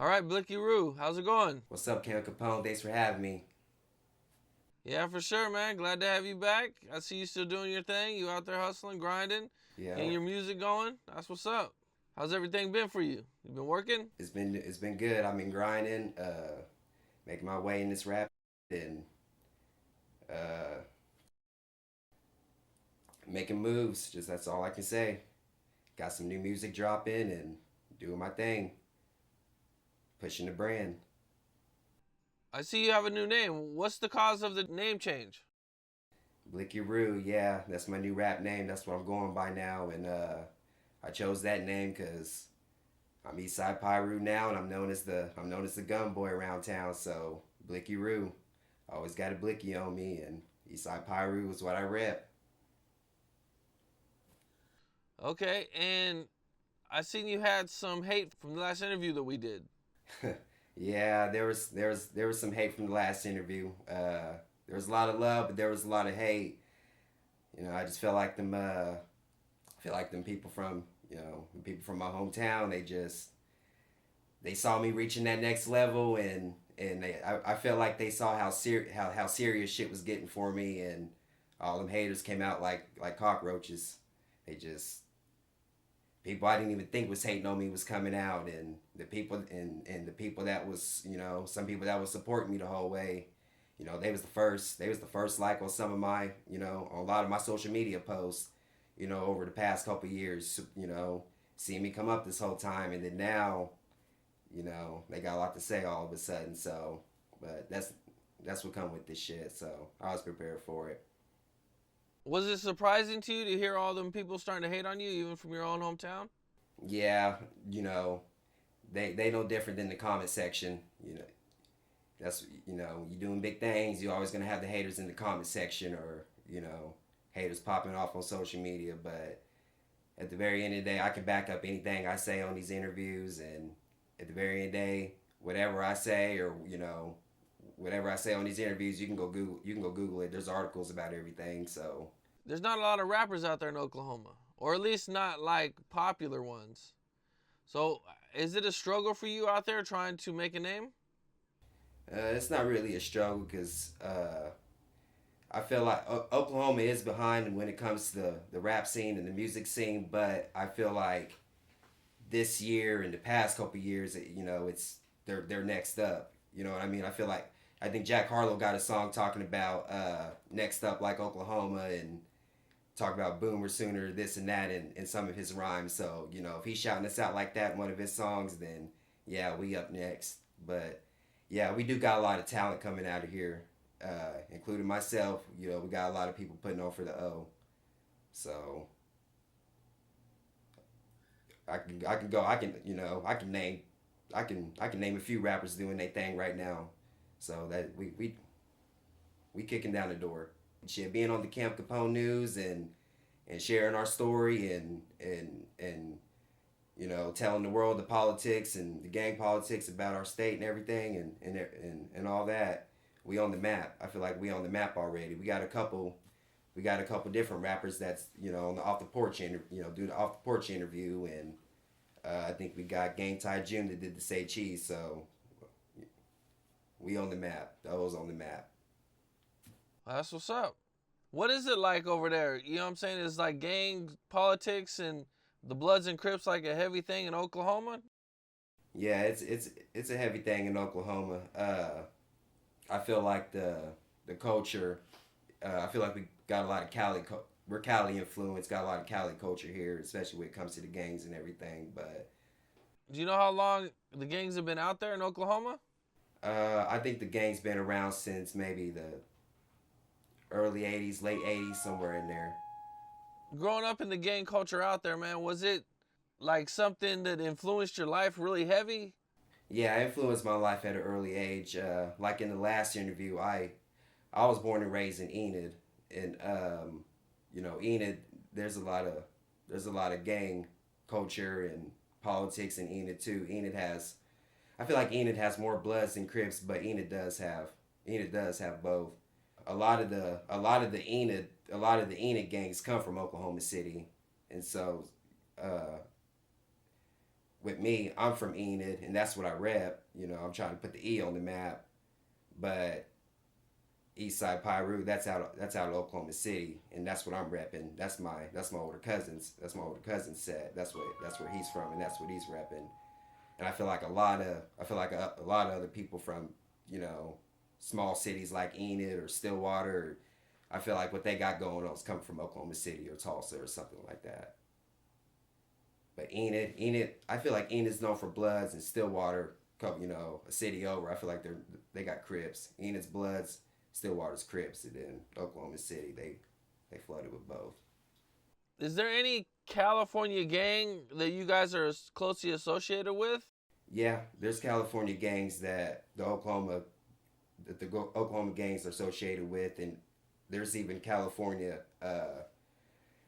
All right, Blicky Roo, how's it going? What's up, Capone? Thanks for having me. Yeah, for sure, man. Glad to have you back. I see you still doing your thing. You out there hustling, grinding, Yeah, getting your music going. That's what's up. How's everything been for you? You been working? it's been good. I've been grinding, making my way in this rap, and uh, making moves. Just that's all I can say. Got some new music dropping and doing my thing, pushing the brand. I see you have a new name. What's the cause of the name change? Blicky Roo, yeah, that's my new rap name. That's what I'm going by now, and I chose that name because I'm Eastside Piru now, and I'm known as the gun boy around town. So Blicky Roo, always got a blicky on me, and Eastside Piru is what I rep. Okay, and I seen you had some hate from the last interview that we did. Yeah, there was some hate from the last interview. There was a lot of love, but there was a lot of hate. I just feel like them people from people from my hometown. They saw me reaching that next level, and I felt like they saw how serious shit was getting for me, and all them haters came out like cockroaches. They just people I didn't even think was hating on me was coming out, and the people that was some people that was supporting me the whole way. They was the first like on some of my on a lot of my social media posts, over the past couple years, seeing me come up this whole time, and then now, they got a lot to say all of a sudden. So, but that's what come with this shit. So I was prepared for it. Was it surprising to you to hear all them people starting to hate on you, even from your own hometown? Yeah, you know, they no different than the comment section. You doing big things. You're always gonna have the haters in the comment section, or haters popping off on social media. But at the very end of the day, I can back up anything I say on these interviews, and at the very end of the day, whatever I say, or whatever I say on these interviews, you can go Google. You can go Google it. There's articles about everything. So There's not a lot of rappers out there in Oklahoma, or at least not like popular ones. So, is it a struggle for you out there trying to make a name? it's not really a struggle because I feel like Oklahoma is behind when it comes to the rap scene and the music scene, but I feel like this year and the past couple years, it's they're next up. You know what I mean? I think Jack Harlow got a song talking about next up like Oklahoma, and talk about boomer sooner this and that in some of his rhymes. So if he's shouting us out like that in one of his songs, then yeah, we up next. But yeah, we do got a lot of talent coming out of here, including myself. We got a lot of people putting on for the O. So I can go I can name a few rappers doing their thing right now. So that we kicking down the door. Shit, being on the Camp Capone news, and sharing our story, and telling the world the politics and the gang politics about our state and everything, and all that. We on the map. I feel like we on the map already. We got a couple different rappers that's on the off the porch do the off the porch interview, and I think we got Gang Ty June that did the Say Cheese. So we on the map. Those on the map. That's what's up. What is it like over there? You know what I'm saying? Is like gang politics and the Bloods and Crips like a heavy thing in Oklahoma? Yeah, it's a heavy thing in Oklahoma. I feel like the culture. I feel like we got a lot of we're Cali influence. Got a lot of Cali culture here, especially when it comes to the gangs and everything. But Do you know how long the gangs have been out there in Oklahoma? I think the gang's been around since maybe the early '80s, late '80s, somewhere in there. Growing up in the gang culture out there, man, was it like something that influenced your life really heavy? Yeah, it influenced my life at an early age. Like in the last interview, I was born and raised in Enid, and Enid. There's a lot of gang culture and politics in Enid too. I feel like Enid has more Bloods than Crips, but Enid does have both. A lot of the Enid gangs come from Oklahoma City, and so uh, with me, I'm from Enid, and that's what I rep. You know, I'm trying to put the E on the map, but Eastside Piru, that's out of Oklahoma City, and that's what I'm repping. That's my older cousins. That's my older cousin's set. That's where he's from, and that's what he's repping. And I feel like a lot of other people from, you know, small cities like Enid or Stillwater. I feel like what they got going on is coming from Oklahoma City or Tulsa or something like that. But I feel like Enid's known for Bloods, and Stillwater, you know, a city over. I feel like they got Crips. Enid's Bloods, Stillwater's Crips, and then Oklahoma City they flooded with both. Is there any California gang that you guys are closely associated with? Yeah, there's California gangs that the Oklahoma gangs are associated with, and there's even California.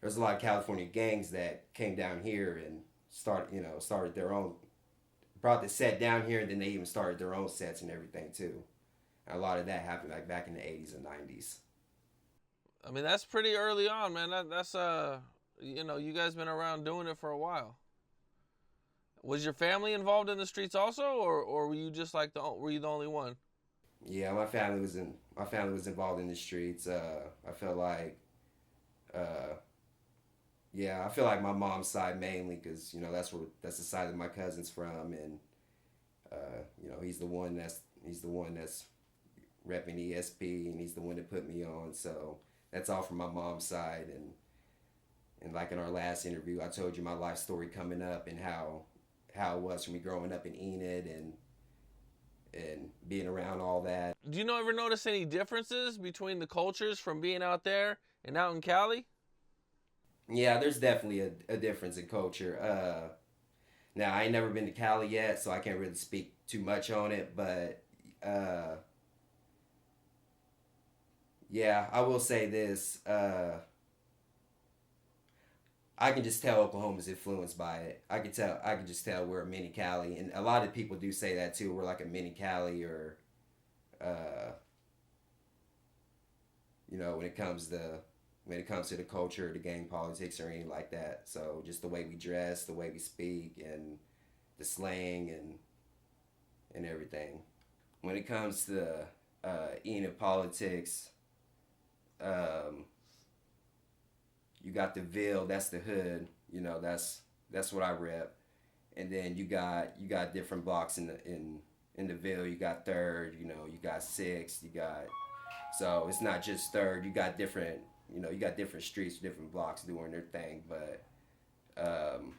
There's a lot of California gangs that came down here and started their own, brought the set down here, and then they even started their own sets and everything too. And a lot of that happened like back in the '80s and '90s. I mean, that's pretty early on, man. That's you know, you guys been around doing it for a while. Was your family involved in the streets also, or were you just like were you the only one? Yeah, my family was involved in the streets. I felt like uh, yeah, I feel like my mom's side mainly because you know that's the side that my cousin's from, and you know he's the one that's repping ESP, and he's the one that put me on. So that's all from my mom's side, and like in our last interview, I told you my life story coming up and how it was for me growing up in Enid and being around all that. Do you ever notice any differences between the cultures from being out there and out in Cali? Yeah, there's definitely a difference in culture. Now I ain't never been to Cali yet, so I can't really speak too much on it. But yeah, I will say this. I can just tell Oklahoma's influenced by it. I can just tell we're a mini Cali, and a lot of people do say that too. We're like a mini Cali, or uh, you know, when it comes to the culture, the gang politics, or anything like that. So just the way we dress, the way we speak, and the slang and everything. When it comes to Enid politics, um, you got the Ville, that's the hood. You know, that's what I rep. And then you got different blocks in the Ville. You got Third. You know, you got Sixth. You got so it's not just Third. You got different streets, different blocks doing their thing. But um,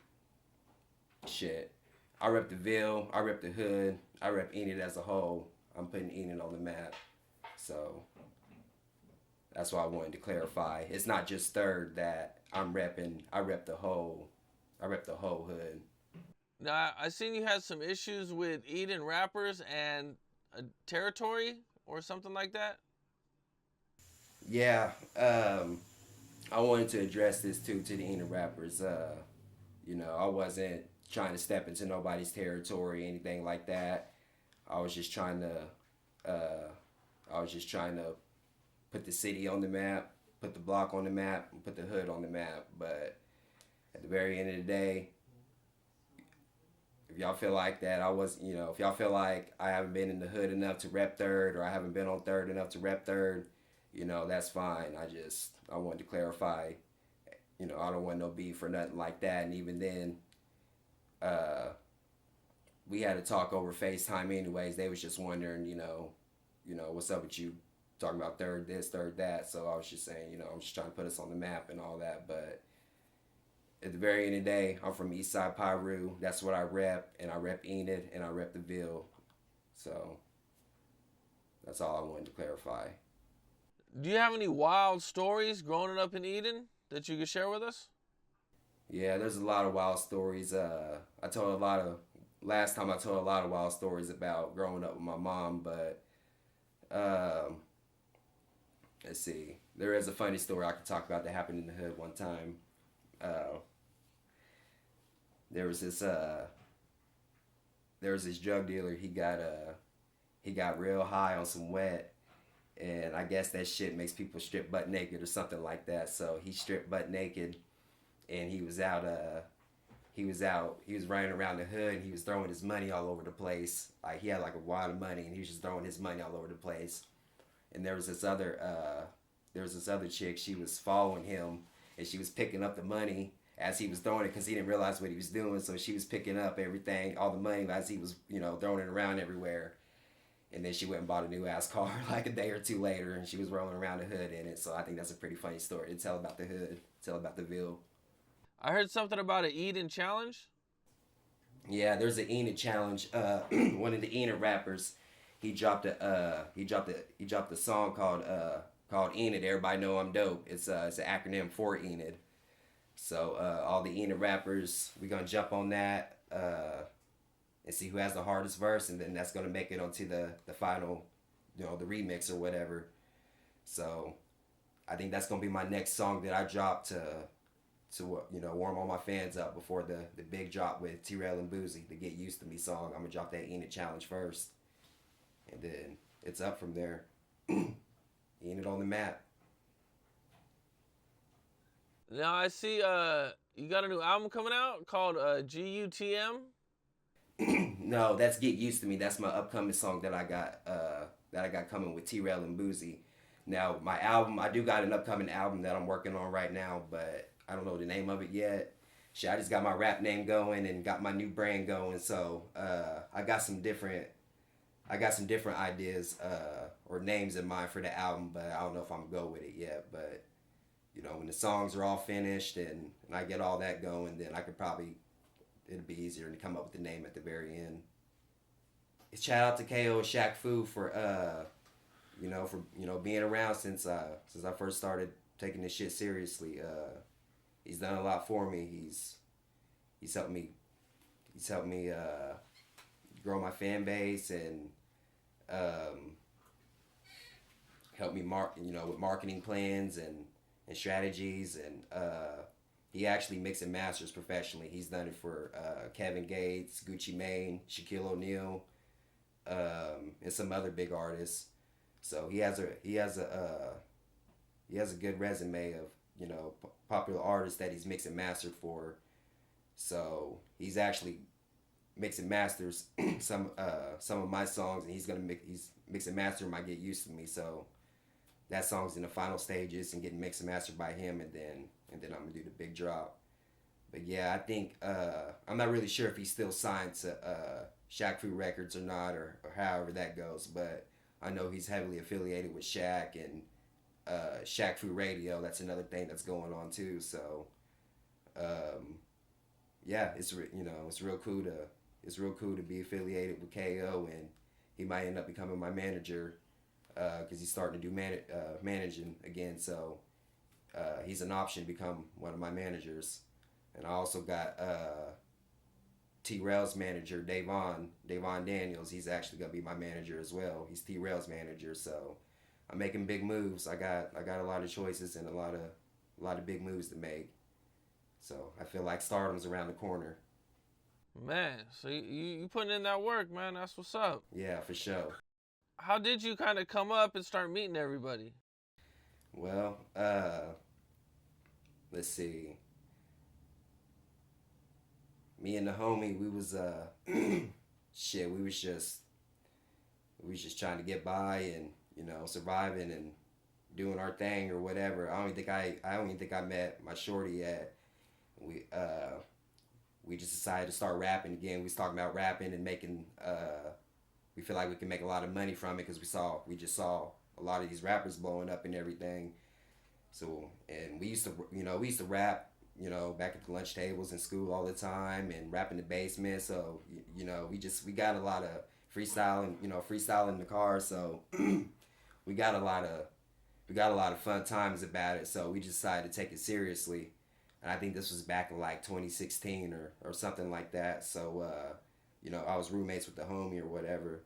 shit, I rep the Ville. I rep the hood. I rep Enid as a whole. I'm putting Enid on the map. So that's why I wanted to clarify. It's not just Third that I'm repping. I rep the whole. I rep the whole hood. Now, I seen you had some issues with Eden rappers and a territory or something like that. Yeah, I wanted to address this too to the Enid rappers. You know, I wasn't trying to step into nobody's territory, anything like that. I was just trying to, put the city on the map, put the block on the map, and put the hood on the map. But at the very end of the day, if y'all feel like that, if y'all feel like I haven't been in the hood enough to rep Third, or I haven't been on Third enough to rep Third, you know, that's fine. I wanted to clarify, you know, I don't want no beef or nothing like that. And even then, uh, we had a talk over FaceTime anyways. They was just wondering, what's up with you talking about Third this, Third that. So I was just saying, you know, I'm just trying to put us on the map and all that. But at the very end of the day, I'm from Eastside Piru. That's what I rep, and I rep Enid, and I rep the Ville. So that's all I wanted to clarify. Do you have any wild stories growing up in Eden that you could share with us? Yeah, there's a lot of wild stories. Last time I told a lot of wild stories about growing up with my mom, but um, let's see. There is a funny story I could talk about that happened in the hood one time. Uh, there was this drug dealer. He got real high on some wet, and I guess that shit makes people strip butt naked or something like that. So he stripped butt naked, and he was running around the hood and he was throwing his money all over the place. Like he had like a wad of money and he was just throwing his money all over the place. And there was this other chick. She was following him and she was picking up the money as he was throwing it because he didn't realize what he was doing. So she was picking up everything, all the money as he was, throwing it around everywhere. And then she went and bought a new ass car like a day or two later, and she was rolling around the hood in it. So I think that's a pretty funny story to tell about the hood, tell about the Ville. I heard something about an Eden challenge. Yeah, there's an Enid challenge. One of the Enid rappers, he dropped a song called Enid. Everybody know I'm dope. It's an acronym for Enid. So all the Enid rappers, we gonna jump on that and see who has the hardest verse, and then that's gonna make it onto the final, the remix or whatever. So I think that's gonna be my next song that I drop to warm all my fans up before the big drop with T-Rel and Boosie, the Get Used to Me song. I'm gonna drop that Enid challenge first, and then it's up from there. Enid on the map. Now I see you got a new album coming out called GUTM. No, that's Get Used to Me. That's my upcoming song that I got coming with T-Rel and Boosie. Now my album, I do got an upcoming album that I'm working on right now, but I don't know the name of it yet. Shit, I just got my rap name going and got my new brand going. So I got some different ideas or names in mind for the album, but I don't know if I'm gonna go with it yet. But when the songs are all finished and I get all that going, then it'll be easier to come up with the name at the very end. Shout out to KO and Shaq Fu for being around since I first started taking this shit seriously. He's done a lot for me. He's helped me grow my fan base and helped me with marketing plans and strategies, and he actually mixes and masters professionally. He's done it for Kevin Gates, Gucci Mane, Shaquille O'Neal, and some other big artists. So he has a good resume of popular artists that he's mixed and mastered for. So he's actually mix and masters some of my songs, and he's mix and master my Get Used to Me. So that song's in the final stages and getting mixed and mastered by him, and then I'm gonna do the big drop. But yeah, I think I'm not really sure if he's still signed to Shaq Fu Records or not, or however that goes. But I know he's heavily affiliated with Shaq and Shaq Fu Radio. That's another thing that's going on too. So yeah, it's real cool to be affiliated with KO, and he might end up becoming my manager because he's starting to do managing again. So he's an option to become one of my managers. And I also got T-Rel's manager, Davon Daniels. He's actually gonna be my manager as well. He's T-Rel's manager, so I'm making big moves. I got a lot of choices and a lot of big moves to make. So I feel like stardom's around the corner. Man, so you putting in that work, man. That's what's up. Yeah, for sure. How did you kind of come up and start meeting everybody? Well, let's see. Me and the homie, we was shit. We was just trying to get by and surviving and doing our thing or whatever. I don't even think I met my shorty yet. We just decided to start rapping again. We was talking about rapping and making. We feel like we can make a lot of money from it because we just saw a lot of these rappers blowing up and everything. So, and we used to rap, back at the lunch tables in school all the time and rap in the basement. So, we got a lot of freestyling in the car. So we got a lot of fun times about it. So we just decided to take it seriously. And I think this was back in like 2016 or something like that. So, I was roommates with the homie or whatever.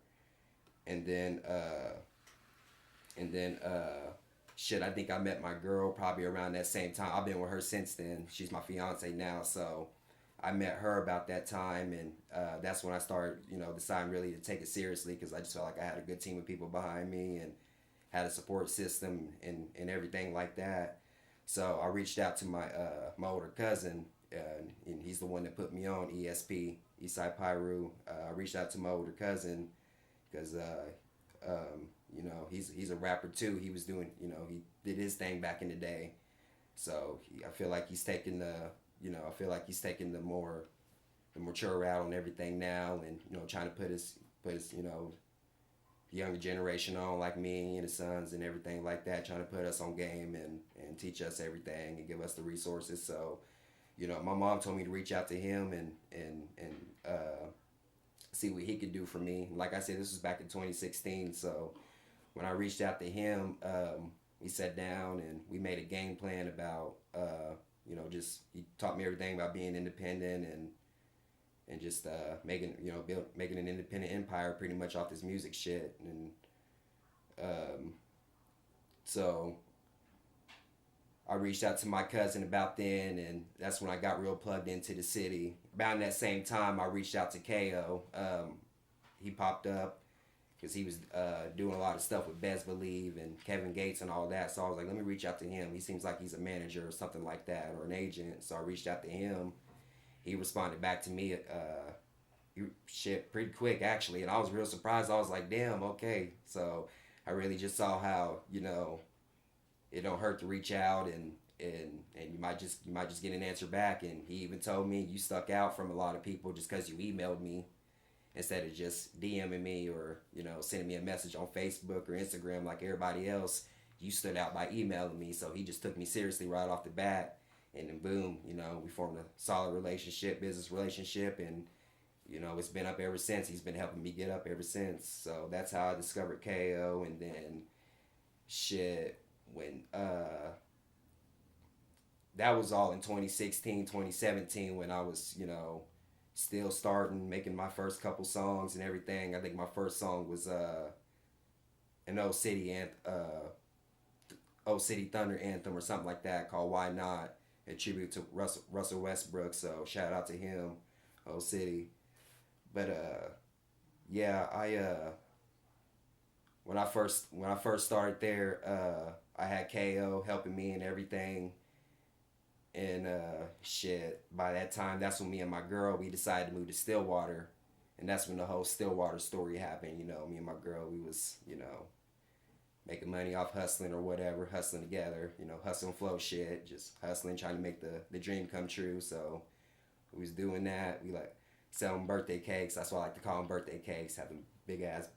And then shit, I think I met my girl probably around that same time. I've been with her since then. She's my fiance now. So I met her about that time. And that's when I started, deciding really to take it seriously because I just felt like I had a good team of people behind me and had a support system and everything like that. So I reached out to my older cousin, and he's the one that put me on ESP, Eastside Piru. I reached out to my older cousin because he's a rapper too. He was doing, he did his thing back in the day. So I feel like he's taking I feel like he's taking the mature route on everything now, and trying to put his younger generation on, like me and his sons and everything like that, trying to put us on game and teach us everything and give us the resources. So my mom told me to reach out to him and see what he could do for me. Like I said, this was back in 2016. So when I reached out to him, we sat down and we made a game plan about, just he taught me everything about being independent and just making an independent empire pretty much off this music shit. And so I reached out to my cousin about then, and that's when I got real plugged into the city. About that same time, I reached out to KO. He popped up because he was doing a lot of stuff with Bez Believe and Kevin Gates and all that. So I was like, let me reach out to him. He seems like he's a manager or something like that, or an agent. So I reached out to him. He responded back to me shit pretty quick, actually, and I was real surprised. I was like, damn, okay. So I really just saw how it don't hurt to reach out, and you might just get an answer back. And he even told me, you stuck out from a lot of people just because you emailed me instead of just DMing me or sending me a message on Facebook or Instagram like everybody else. You stood out by emailing me, so he just took me seriously right off the bat. And then boom, we formed a solid relationship, business relationship, and it's been up ever since. He's been helping me get up ever since. So that's how I discovered KO. And then shit, when that was all in 2016, 2017, when I was, still starting, making my first couple songs and everything. I think my first song was an Old City Thunder anthem or something like that, called Why Not, a tribute to Russell Westbrook. So shout out to him, Old City. But yeah, I when I first started there, I had KO helping me and everything. And shit, by that time, that's when me and my girl, we decided to move to Stillwater. And that's when the whole Stillwater story happened. Me and my girl, we was, making money off hustling or whatever, hustling together, hustle and flow shit, just hustling, trying to make the dream come true. So we was doing that. We like selling birthday cakes. That's why I like to call them birthday cakes, having big ass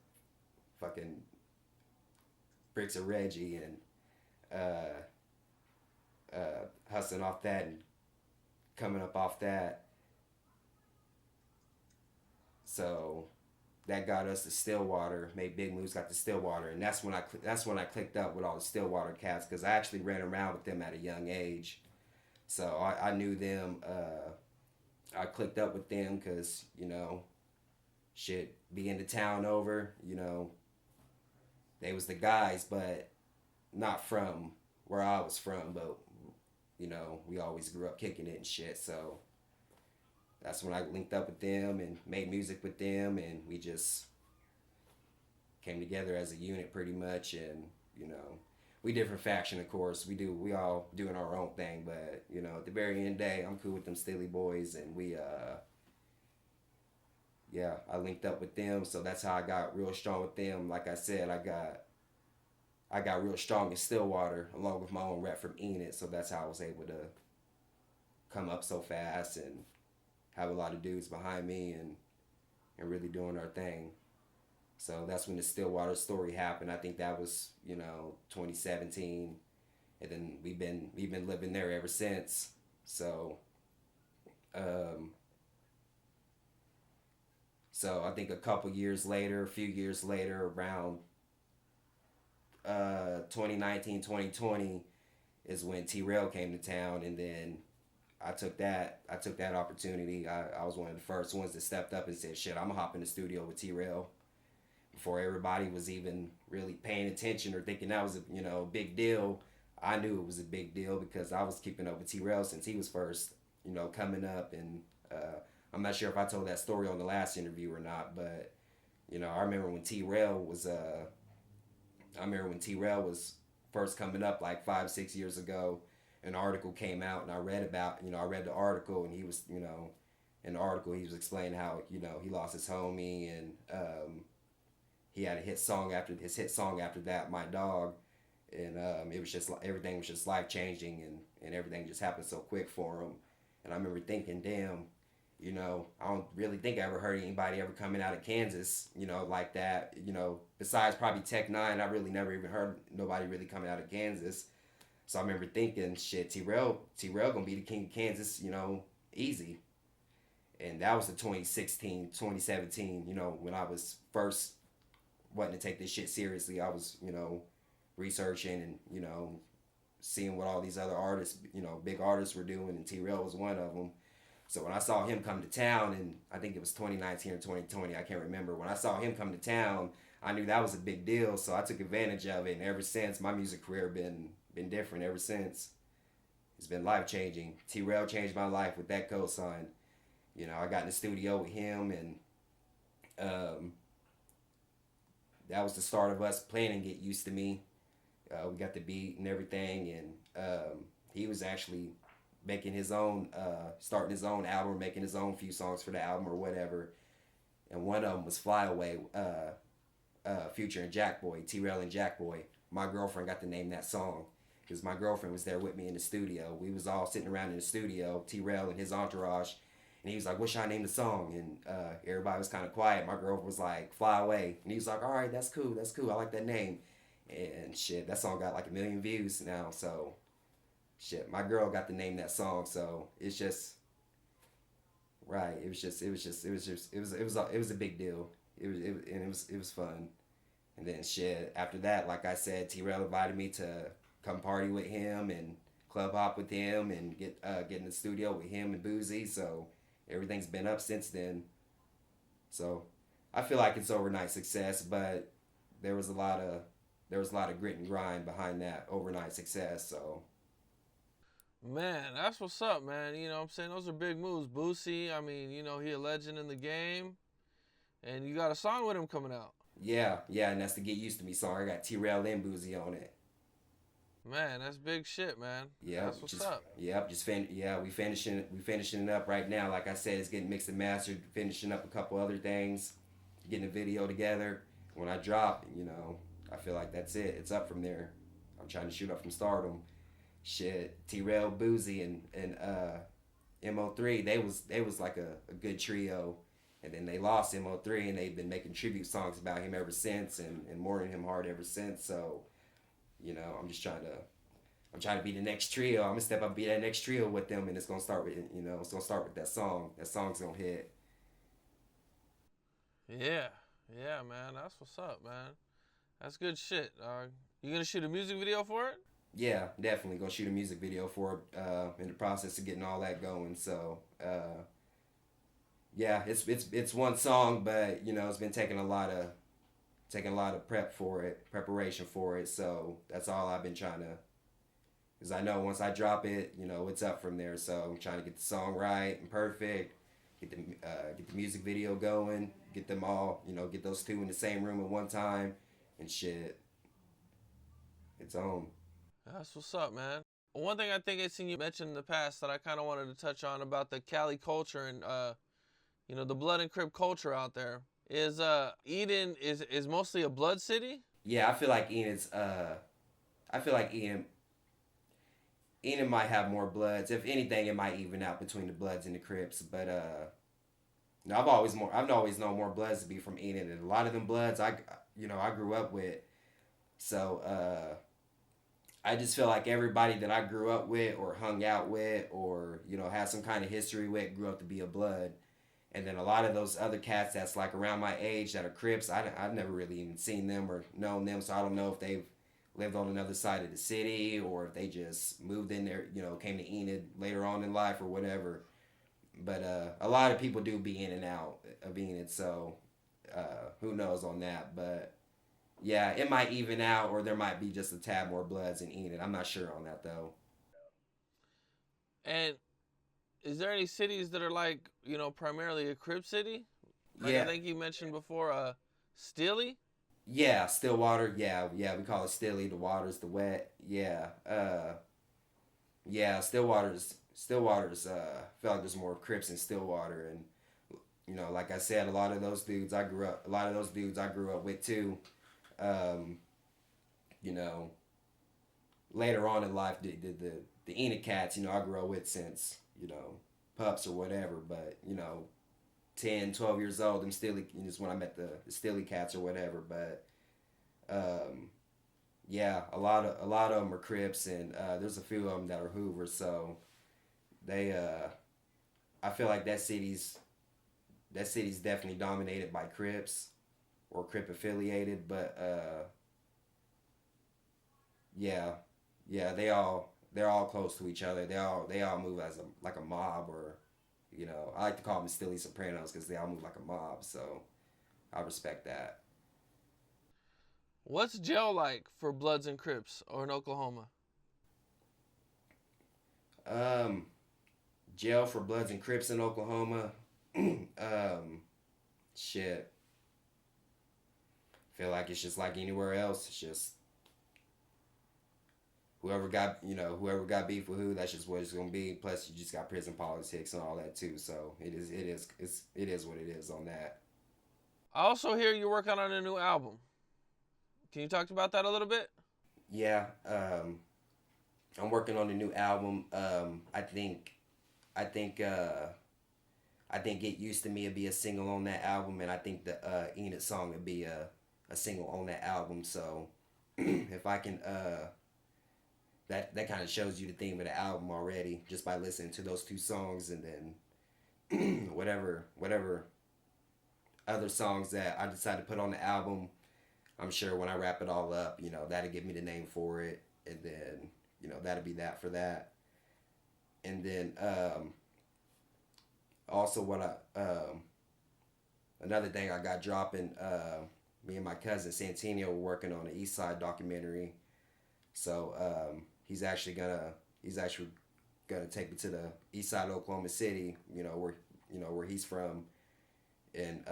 fucking bricks of Reggie, and hustling off that and coming up off that. So that got us to Stillwater. Made big moves, got to Stillwater, and that's when I clicked up with all the Stillwater cats, because I actually ran around with them at a young age. So I knew them. I clicked up with them because shit, being the town over, they was the guys, but not from where I was from. But we always grew up kicking it and shit. So that's when I linked up with them and made music with them, and we just came together as a unit pretty much. And we different faction, of course. We all doing our own thing, but at the very end of the day, I'm cool with them Stilly boys, and we yeah, I linked up with them. So that's how I got real strong with them. Like I said, I got real strong in Stillwater along with my own rep from Enid. So that's how I was able to come up so fast and have a lot of dudes behind me and really doing our thing. So that's when the Stillwater story happened. I think that was 2017, and then we've been living there ever since. So so I think a few years later, around 2019, 2020 is when T-Rel came to town, and then I took that opportunity. I was one of the first ones that stepped up and said, shit, I'm gonna hop in the studio with T-Rel, before everybody was even really paying attention or thinking that was a big deal. I knew it was a big deal because I was keeping up with T-Rel since he was first coming up. And I'm not sure if I told that story on the last interview or not, but I remember when T-Rel was first coming up like 5-6 years ago. an article came out, and I read about, I read the article, and he was, in the article he was explaining how, he lost his homie, and he had a hit song after his hit song after that, My Dog, and it was just everything was just life changing, and everything just happened so quick for him, and I remember thinking, damn, I don't really think I ever heard anybody ever coming out of Kansas, like that, besides probably Tech Nine. I really never even heard nobody really coming out of Kansas. So I remember thinking, shit, T-Rel gonna be the king of Kansas, easy. And that was the 2016, 2017, when I was first wanting to take this shit seriously. I was, researching and, seeing what all these other artists, big artists were doing, and T-Rel was one of them. So when I saw him come to town, and I think it was 2019 or 2020, I can't remember. When I saw him come to town, I knew that was a big deal. So I took advantage of it, and ever since, my music career been different ever since. It's been life changing. T-Rel changed my life with that cosign. I got in the studio with him, and that was the start of us planning Get Used to Me. We got the beat and everything, and he was actually making his own, starting his own album, making his own few songs for the album or whatever. And one of them was Fly Away, Future and Jackboy, T-Rel and Jackboy. My girlfriend got to name that song because my girlfriend was there with me in the studio. We was all sitting around in the studio, T-Rel and his entourage, and he was like, what should I name the song? And everybody was kind of quiet. My girlfriend was like, Fly Away. And he was like, all right, that's cool. I like that name. And shit, that song got like 1 million views now. So shit, my girl got to name that song. So it's just, right. It was a big deal. It was fun. And then shit, after that, like I said, T-Rel invited me to come party with him and club hop with him and get in the studio with him and Boosie. So everything's been up since then. So I feel like it's overnight success, but there was a lot of grit and grind behind that overnight success. So Man, that's what's up, man. You know what I'm saying? Those are big moves. Boosie, I mean, he a legend in the game. And you got a song with him coming out. yeah, and that's the Get Used to Me song. I got T-Rel and Boosie on it. Man, that's big shit, man. Yeah, That's what's up. Yep, we finishing it up right now. Like I said, it's getting mixed and mastered, finishing up a couple other things, getting a video together. When I drop, I feel like that's it. It's up from there. I'm trying to shoot up from stardom. Shit, T-Rel, Boosie, and MO3, they was like a good trio. And then they lost MO3, and they've been making tribute songs about him ever since, and mourning him hard ever since. So, I'm trying to be the next trio. I'm gonna step up and be that next trio with them, and it's gonna start with that song. That song's gonna hit. Yeah. Yeah, man. That's what's up, man. That's good shit. You gonna shoot a music video for it? Yeah, definitely gonna shoot a music video for it. In the process of getting all that going. So, yeah, it's one song, but it's been taking a lot of preparation for it. So that's all I've been trying to, because I know once I drop it, it's up from there. So I'm trying to get the song right and perfect, get the music video going, get them all, get those two in the same room at one time, and shit. It's on. That's what's up, man. One thing I think I seen you mention in the past that I kind of wanted to touch on about the Cali culture and the blood and crip culture out there is Eden is mostly a blood city. Yeah, I feel like Eden might have more bloods. If anything, it might even out between the bloods and the crips. But no, I've always known more bloods to be from Eden, and a lot of them bloods I grew up with. So I just feel like everybody that I grew up with or hung out with or had some kind of history with grew up to be a blood. And then a lot of those other cats that's like around my age that are Crips, I've never really even seen them or known them, so I don't know if they've lived on another side of the city or if they just moved in there, came to Enid later on in life or whatever. But a lot of people do be in and out of Enid, so who knows on that. But yeah, it might even out or there might be just a tad more bloods in Enid. I'm not sure on that though. And is there any cities that are like, primarily a crip city? Like Yeah. I think you mentioned before, Steely? Yeah, Stillwater. Yeah, we call it Stilly. The water's the wet. Yeah. Yeah, Stillwater's felt like there's more Crips in Stillwater, and like I said, a lot of those dudes I grew up with too. Um, you know, later on in life, the Enoch cats, I grew up with since pups or whatever, but 10, 12 years old, them Stilly, is when I met the Stilly cats or whatever, but um, yeah, a lot of them are Crips, and there's a few of them that are Hoovers, so they I feel like that city's definitely dominated by Crips or Crip affiliated, but yeah, yeah, they're all close to each other. They all move as like a mob, or I like to call them Stilly Sopranos because they all move like a mob. So I respect that. What's jail like for Bloods and Crips or in Oklahoma? Um, Jail for Bloods and Crips in Oklahoma. Shit, feel like it's just like anywhere else. It's just whoever got beef with who. That's just what it's gonna be. Plus, you just got prison politics and all that too. So it is what it is on that. I also hear you're working on a new album. Can you talk about that a little bit? Yeah, I'm working on a new album. I think I think "Get Used to Me" would be a single on that album, and I think the Enid song would be a single on that album. So if I can, that kind of shows you the theme of the album already just by listening to those two songs, and then whatever other songs that I decide to put on the album. I'm sure when I wrap it all up, that'll give me the name for it, and then that'll be that for that. And then also another thing I got dropping. Me and my cousin Santino were working on an Eastside documentary, so he's actually gonna take me to the East Side of Oklahoma City, where he's from, and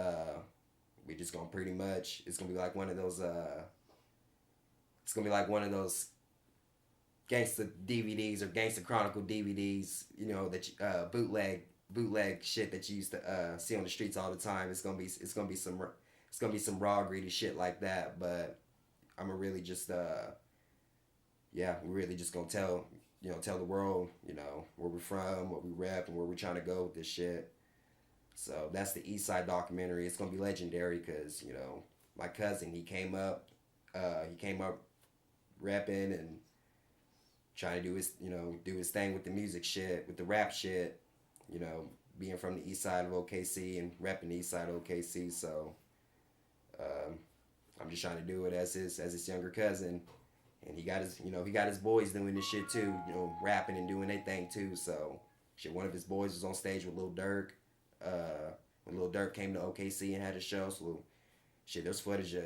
we just gonna pretty much it's gonna be like one of those gangsta DVDs or gangsta chronicle DVDs, that bootleg shit that you used to see on the streets all the time. It's gonna be some raw greedy shit like that, but I'm gonna really just yeah, we're really just gonna tell the world, where we're from, what we rep, and where we're trying to go with this shit. So that's the East Side documentary. It's gonna be legendary because my cousin, he came up repping and trying to do his thing with the music shit, with the rap shit, you know, being from the East Side of OKC and repping the East Side of OKC. So um, I'm just trying to do it as his younger cousin, and he got his boys doing this shit too, rapping and doing their thing too. So shit, one of his boys was on stage with Lil Durk. When Lil Durk came to OKC and had a show, so shit, there's footage of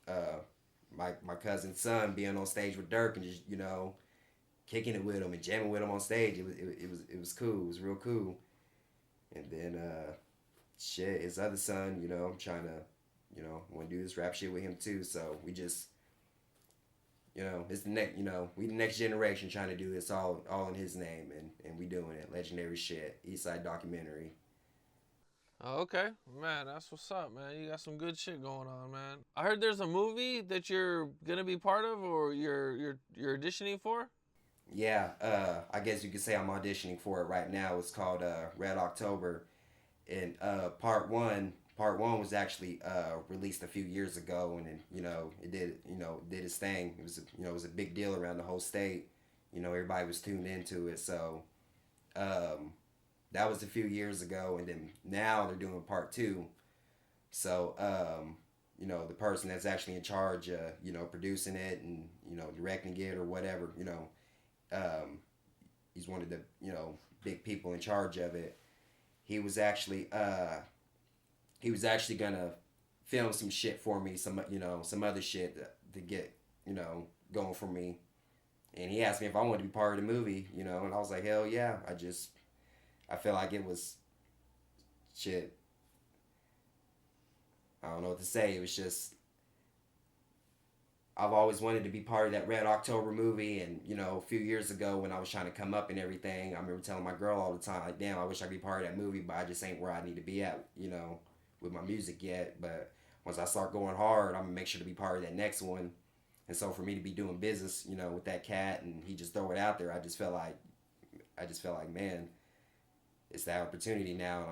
uh, my cousin's son being on stage with Durk and just kicking it with him and jamming with him on stage. It was cool. It was real cool. And then shit, his other son, I'm trying to want to do this rap shit with him too. So we just it's the next we the next generation trying to do this all in his name, and we doing it. Legendary shit. Eastside documentary. Oh, okay, man, that's what's up, man. You got some good shit going on, man. I heard there's a movie that you're gonna be part of, or you're auditioning for. Yeah, I guess you could say I'm auditioning for it right now. It's called Red October, and part one was actually released a few years ago, and then it did its thing. It was a big deal around the whole state. Everybody was tuned into it. So um, that was a few years ago, and then now they're doing part two. So the person that's actually in charge, producing it and directing it or whatever, um, he's one of the big people in charge of it. He was actually gonna film some shit for me, some other shit to get going for me, and he asked me if I wanted to be part of the movie, and I was like, hell yeah. I felt like it was shit. I don't know what to say. It was just I've always wanted to be part of that Red October movie, and a few years ago when I was trying to come up and everything, I remember telling my girl all the time, like, damn, I wish I could be part of that movie, but I just ain't where I need to be at, with my music yet. But once I start going hard, I'm gonna make sure to be part of that next one. And so for me to be doing business, with that cat, and he just throw it out there, I just felt like, man, it's that opportunity now.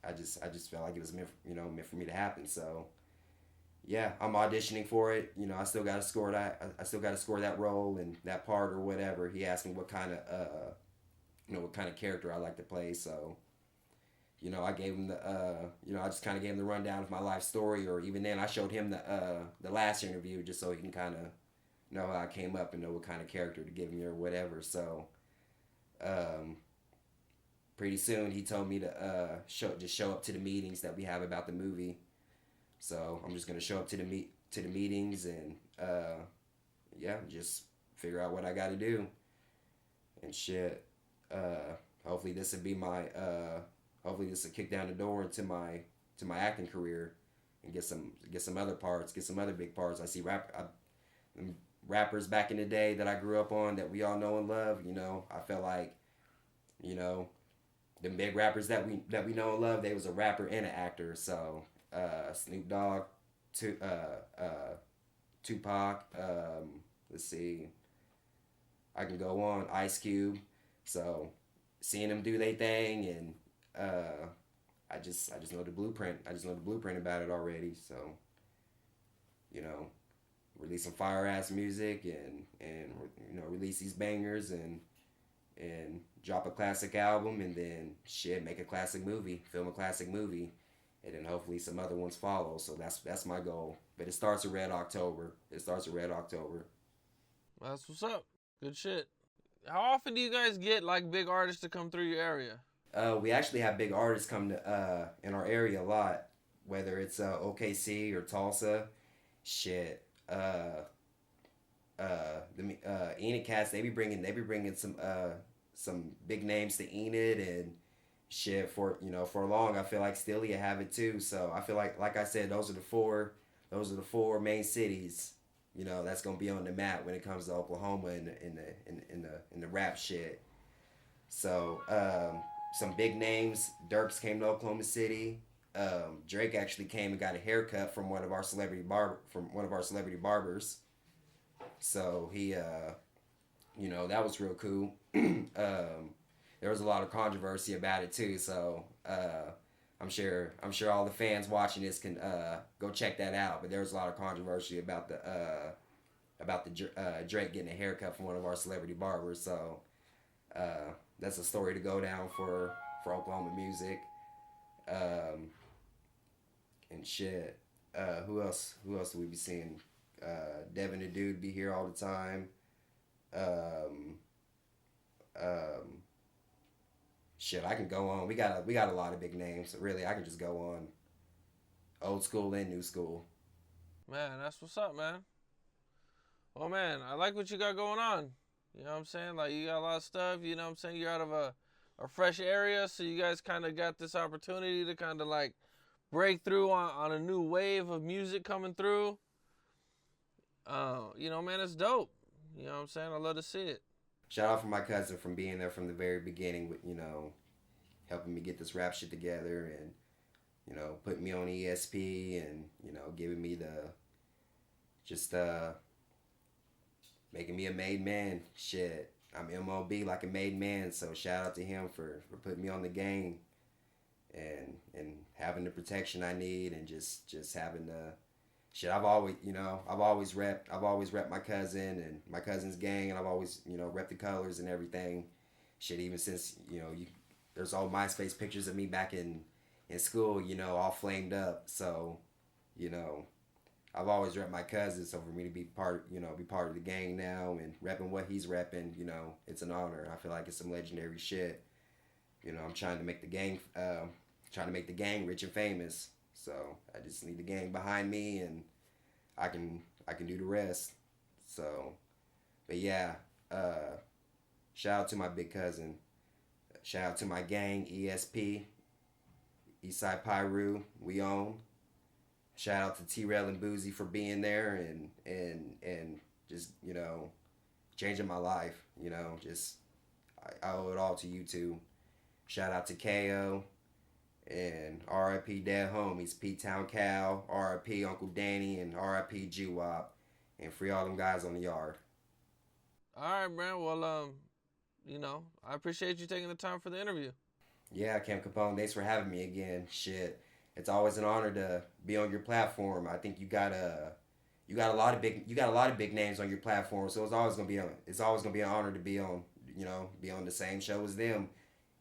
I just felt like it was meant for me to happen. So yeah, I'm auditioning for it. I still got to score that. I still got to score that role and that part or whatever. He asked me what kind of character I like to play. So I gave him I just kind of gave him the rundown of my life story. Or even then, I showed him the last interview just so he can kind of know how I came up and know what kind of character to give me or whatever. So um, pretty soon he told me to show up to the meetings that we have about the movie. So I'm just gonna show up to the meetings and yeah, just figure out what I got to do and shit. Hopefully this will be my hopefully this will kick down the door into my acting career and get some other parts, get some other big parts. I see rappers back in the day that I grew up on that we all know and love. I felt like you know the big rappers that we know and love. They was a rapper and an actor. So Snoop Dogg, Tupac. Let's see, I can go on. Ice Cube. So seeing them do their thing, and I just know the blueprint. I just know the blueprint about it already. So you know, release some fire ass music and release these bangers and drop a classic album, and then shit, make a classic movie, film a classic movie, and then hopefully some other ones follow. So that's my goal. But it starts with Red October. It starts with Red October. That's what's up. Good shit. How often do you guys get like big artists to come through your area? We actually have big artists come to in our area a lot, whether it's OKC or Tulsa. Shit. The Enid cats, they be bringing some big names to Enid and shit. For long, I feel like Stelia have it too. So I feel like I said, those are the four main cities. That's gonna be on the map when it comes to Oklahoma in the rap shit. So some big names. Dirks came to Oklahoma City. Drake actually came and got a haircut from one of our celebrity barbers. So he, that was real cool. There was a lot of controversy about it too. So I'm sure all the fans watching this can go check that out. But there was a lot of controversy about the Drake getting a haircut from one of our celebrity barbers. So that's a story to go down for Oklahoma music. Um, and shit. Who else? Who else do we be seeing? Devin the Dude be here all the time. Um, um, Shit, I can go on. We got a lot of big names. Really, I can just go on. Old school and new school. Man, that's what's up, man. Well, man, I like what you got going on. You know what I'm saying? Like, you got a lot of stuff. You know what I'm saying? You're out of a fresh area, so you guys kind of got this opportunity to kind of like break through on a new wave of music coming through. Man, it's dope. You know what I'm saying? I love to see it. Shout out for my cousin from being there from the very beginning with helping me get this rap shit together and putting me on ESP and giving me the just making me a made man. Shit, I'm MOB like a made man. So shout out to him for putting me on the game and having the protection I need and just having the shit. I've always repped my cousin and my cousin's gang, and I've always repped the colors and everything. Shit, even since there's all MySpace pictures of me back in school, all flamed up. So you know I've always repped my cousin. So for me to be part of the gang now and repping what he's repping, it's an honor. I feel like it's some legendary shit. I'm trying to make the gang rich and famous. So I just need the gang behind me, and I can do the rest. So, but yeah, shout out to my big cousin. Shout out to my gang, ESP, Eastside Piru. We own. Shout out to T-Rel and Boosie for being there and just changing my life. Just I owe it all to you two. Shout out to KO and RIP Dead Homies, P Town Cal, RIP Uncle Danny, and RIP G Wop, and free all them guys on the yard. All right, man. Well, I appreciate you taking the time for the interview. Yeah, Cam Capone, thanks for having me again. Shit, it's always an honor to be on your platform. I think you got a lot of big names on your platform, so it's always gonna be an honor to be on the same show as them.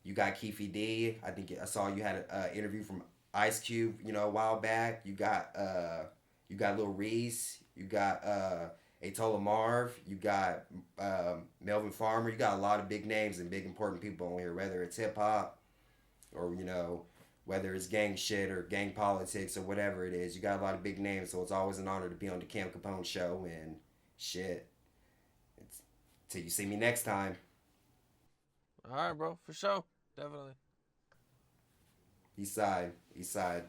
You got Keefy D. I think I saw you had an interview from Ice Cube, a while back. You got Lil Reese. You got Atola Marv. You got Melvin Farmer. You got a lot of big names and big important people on here, whether it's hip hop or whether it's gang shit or gang politics or whatever it is. You got a lot of big names, so it's always an honor to be on the Cam Capone show and shit. It's, till you see me next time. All right, bro. For sure. Definitely. Eastside, Eastside.